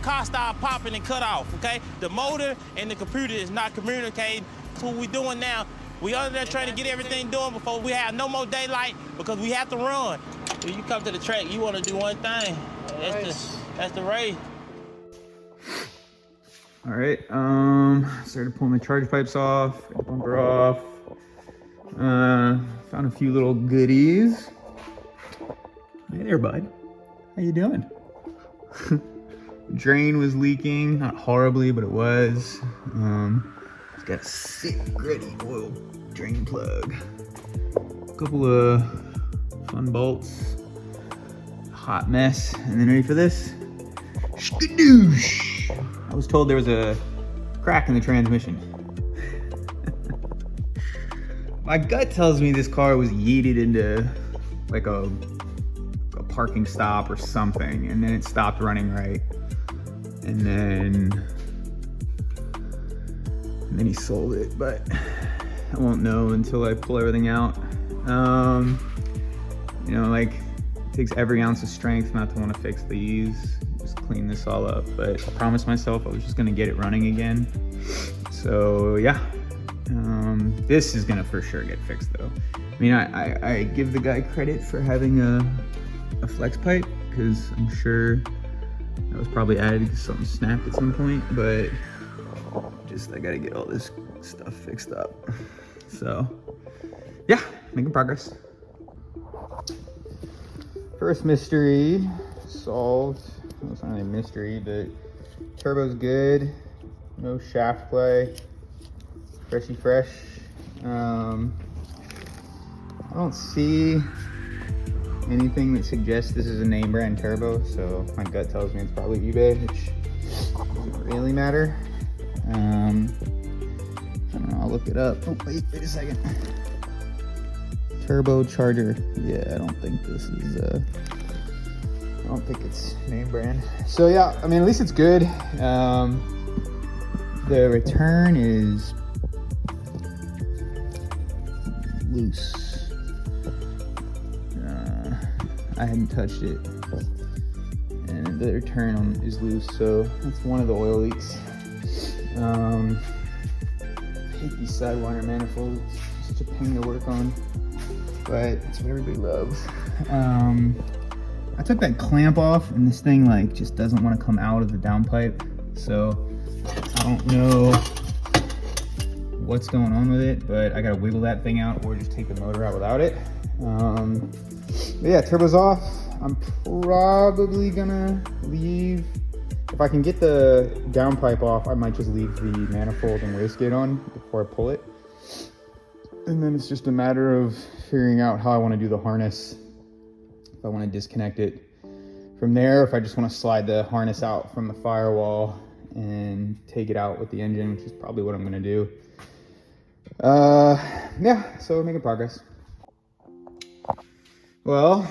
car started popping and cut off, okay? The motor and the computer is not communicating. That's what we're doing now. We under there trying to get everything done before we have no more daylight because we have to run. When you come to the track, you want to do one thing. That's the race. All right, started pulling the charge pipes off, bumper off. Found a few little goodies. Hey there, bud. How you doing? Drain was leaking, not horribly, but it was. It's got a sick, gritty oil drain plug. A couple of fun bolts. Hot mess. And then ready for this? Skadoosh! I was told there was a crack in the transmission. My gut tells me this car was yeeted into like a parking stop or something, and then it stopped running right. And then he sold it, but I won't know until I pull everything out. You know, like, it takes every ounce of strength not to want to fix these. Just clean this all up, but I promised myself I was just gonna get it running again. So yeah, this is gonna for sure get fixed though. I mean, I give the guy credit for having a flex pipe, because I'm sure that was probably added because something snapped at some point, but just I gotta get all this stuff fixed up. So yeah, making progress. First mystery solved. Well, it's not really a mystery, but turbo's good. No shaft play. Freshy fresh. I don't see anything that suggests this is a name brand turbo, so my gut tells me it's probably eBay, which doesn't really matter. I don't know, I'll look it up. Oh, wait a second. Turbo charger. Yeah, I don't think this is I don't think it's name brand. So yeah, I mean, at least it's good. The return is loose. I hadn't touched it, and the return is loose, so that's one of the oil leaks. I hate these sidewire manifolds. It's such a pain to work on, but it's what everybody loves. I took that clamp off, and this thing like just doesn't want to come out of the downpipe, so I don't know what's going on with it, but I gotta wiggle that thing out or just take the motor out without it. But yeah, turbo's off. I'm probably gonna leave. If I can get the downpipe off, I might just leave the manifold and wastegate on before I pull it. And then it's just a matter of figuring out how I want to do the harness. If I want to disconnect it from there, if I just want to slide the harness out from the firewall and take it out with the engine, which is probably what I'm going to do. Yeah, so we're making progress. Well,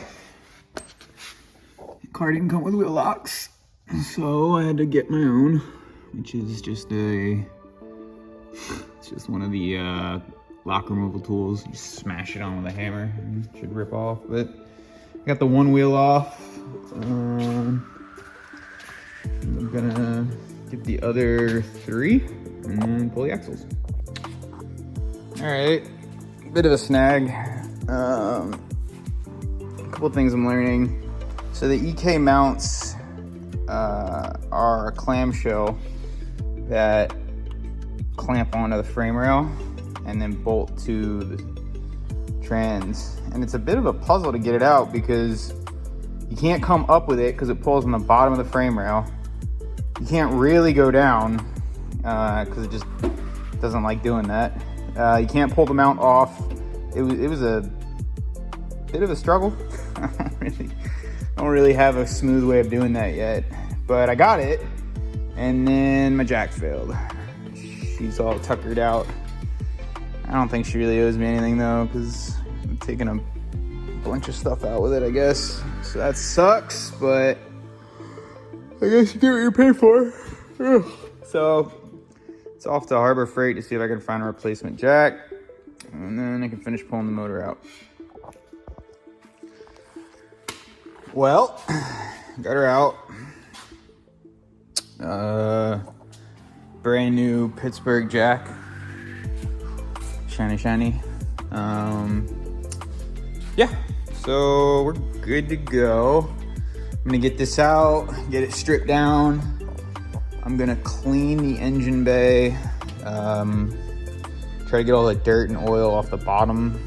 the car didn't come with wheel locks, so I had to get my own, which is just it's just one of the lock removal tools. You smash it on with a hammer and it should rip off. But I got the one wheel off. I'm gonna get the other three and then pull the axles. All right, bit of a snag. A couple things I'm learning. So the EK mounts are a clamshell that clamp onto the frame rail and then bolt to the trans. And it's a bit of a puzzle to get it out because you can't come up with it because it pulls on the bottom of the frame rail. You can't really go down because it just doesn't like doing that. You can't pull the mount off. It was a bit of a struggle. I don't really have a smooth way of doing that yet, but I got it. And then my jack failed. She's all tuckered out. I don't think she really owes me anything though, because I'm taking a bunch of stuff out with it, I guess. So that sucks, but I guess you get what you're paid for. So it's off to Harbor Freight to see if I can find a replacement jack, and then I can finish pulling the motor out. Well, got her out. Brand new Pittsburgh jack. Shiny, shiny. Yeah, so we're good to go. I'm gonna get this out, get it stripped down. I'm gonna clean the engine bay. Try to get all the dirt and oil off the bottom.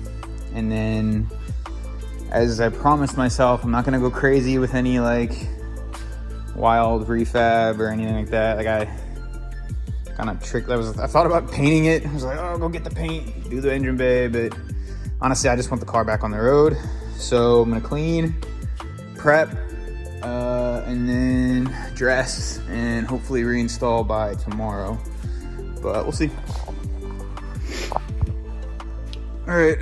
And then, as I promised myself, I'm not gonna go crazy with any like wild refab or anything like that. Like I kind of tricked. I thought about painting it. I was like, oh, go get the paint, do the engine bay. But honestly, I just want the car back on the road. So I'm gonna clean, prep, and then dress, and hopefully reinstall by tomorrow. But we'll see. All right,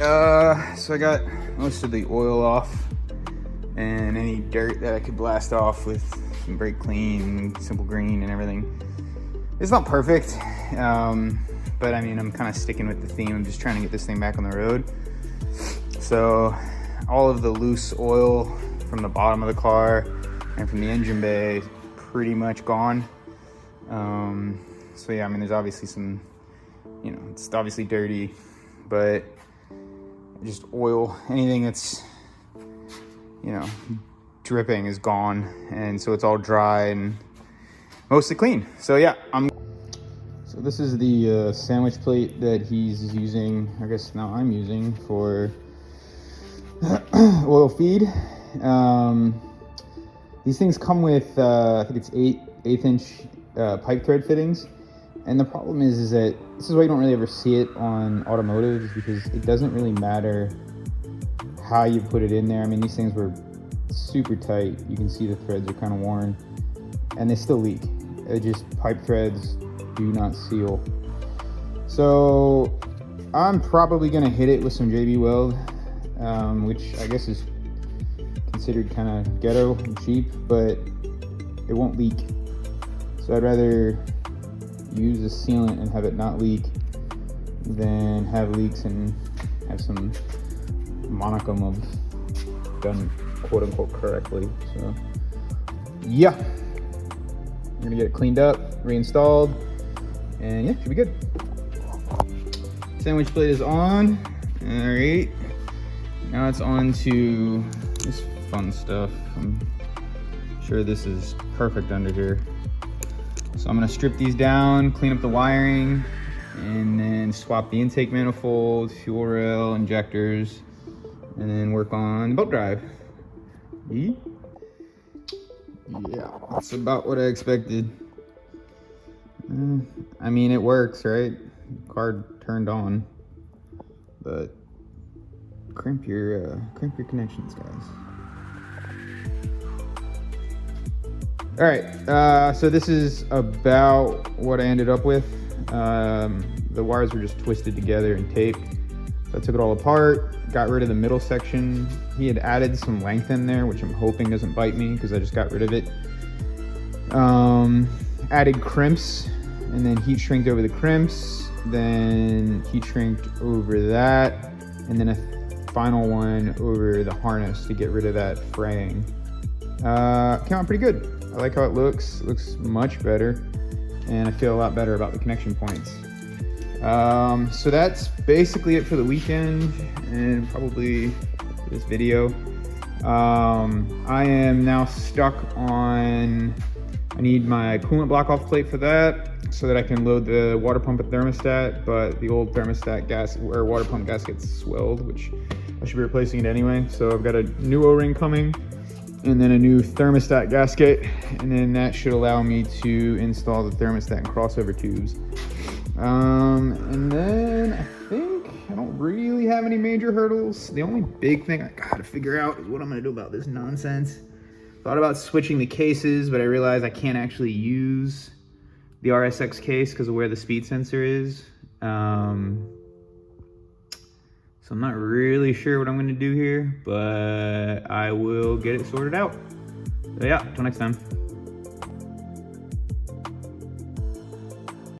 so I got most of the oil off and any dirt that I could blast off with some brake clean, simple green and everything. It's not perfect, but I mean, I'm kind of sticking with the theme. I'm just trying to get this thing back on the road. So all of the loose oil from the bottom of the car and from the engine bay is pretty much gone. So yeah, I mean, there's obviously some, you know, it's obviously dirty, but just oil, anything that's, you know, dripping is gone. And so it's all dry and mostly clean. So yeah, so this is the sandwich plate that he's using, I guess now I'm using for oil feed. These things come with, I think it's 8/8 inch pipe thread fittings. And the problem is that this is why you don't really ever see it on automotive, is because it doesn't really matter how you put it in there. I mean, these things were super tight. You can see the threads are kind of worn and they still leak. It just, pipe threads do not seal. So I'm probably gonna hit it with some JB Weld, which I guess is considered kind of ghetto and cheap, but it won't leak. So I'd rather use a sealant and have it not leak than have leaks and have some monicum of done quote unquote correctly. So yeah, I'm gonna get it cleaned up, reinstalled, and yeah, should be good. Sandwich plate is on. All right, now it's on to this fun stuff. I'm sure this is perfect under here. So I'm gonna strip these down, clean up the wiring, and then swap the intake manifold, fuel rail, injectors, and then work on the belt drive. Yeah, that's about what I expected. I mean, it works, right? Car turned on, but crimp your connections, guys. All right, so this is about what I ended up with. The wires were just twisted together and taped. So I took it all apart, got rid of the middle section. He had added some length in there, which I'm hoping doesn't bite me because I just got rid of it. Added crimps and then heat shrinked over the crimps, then heat shrinked over that, and then a final one over the harness to get rid of that fraying. Came out pretty good. I like how it looks. It looks much better, and I feel a lot better about the connection points. So that's basically it for the weekend and probably this video. I am now stuck on, I need my coolant block off plate for that so that I can load the water pump and thermostat, but the old thermostat gas or water pump gasket's swelled, which I should be replacing it anyway. So I've got a new O-ring coming, and then a new thermostat gasket, and then that should allow me to install the thermostat and crossover tubes. And then I think I don't really have any major hurdles. The only big thing I gotta figure out is what I'm gonna do about this nonsense. Thought about switching the cases, but I realized I can't actually use the RSX case because of where the speed sensor is. So I'm not really sure what I'm gonna do here, but I will get it sorted out. So yeah, till next time.